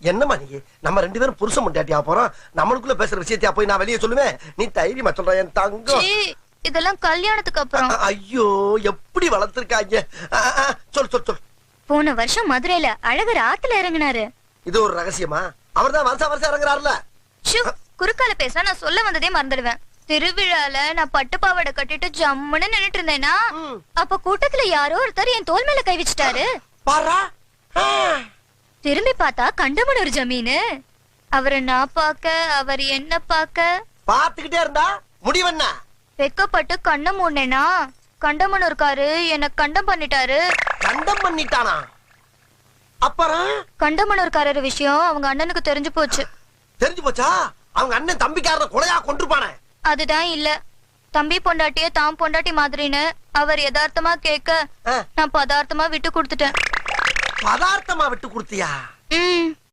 என்னம்மா நீ நம்ம ரெண்டு பேரும் புருஷன் முண்டாட்டியா போறோம், நம்மளுக்குள்ள பேசுற விஷயத்தையா போய் நான் வெளியே சொல்லுவேன்? நீ தைரியமா சொல்ற என் தங்கம். இதெல்லாம் கல்யாணத்துக்கு அப்புறம். ஐயோ எப்படி வளர்த்திருக்காங்க. சொல் சொல் சொல். போன வருஷம் மதுரையில அழகர் ஆத்துல இறங்கினாரு. இது ஒரு ரகசியமா? அவர்தான் வருஷம் வருஷம் இறங்குறாருல. குறுக்கால பேச நான் சொல்ல வந்ததே மறந்துடுவேன். திருவிழால நான் பட்டு பாவாடை கட்டிட்டு ஜம்முன்னு நின்னுட்டு இருந்தேனா, அப்ப கூட்டத்துல யாரோ ஒருத்தர் என் தோல் மேல கை வச்சுட்டாரு. திரும்பி பார்த்தா கண்டமனூர் ஜமீனு. அவரை நான் பாக்க, அவர் என்ன பாக்க பாத்துக்கிட்டே இருந்தா முடிவென்ன? வெக்கப்பட்டு கண்ணை மூடனேனா, கண்டமனூர்காரு என்ன கண்டம் பண்ணிட்டாரு. கண்டம் பண்ணிட்டானா? அப்புறம் கண்டமனூர்காரர் விஷயம் அவங்க அண்ணனுக்கு தெரிஞ்சு போச்சு. தெரிஞ்சு போச்சா? அவங்க அண்ணன் தம்பிக்காரரை கொலையா கொன்றுப்பானே. அதுதான் இல்ல, தம்பி பொண்டாட்டிய தாம் பொண்டாட்டி மாதிரின்னு அவர் யதார்த்தமா கேட்க நான் பதார்த்தமா விட்டு கொடுத்துட்டேன். பதார்த்தமா விட்டு கொடுத்தியா?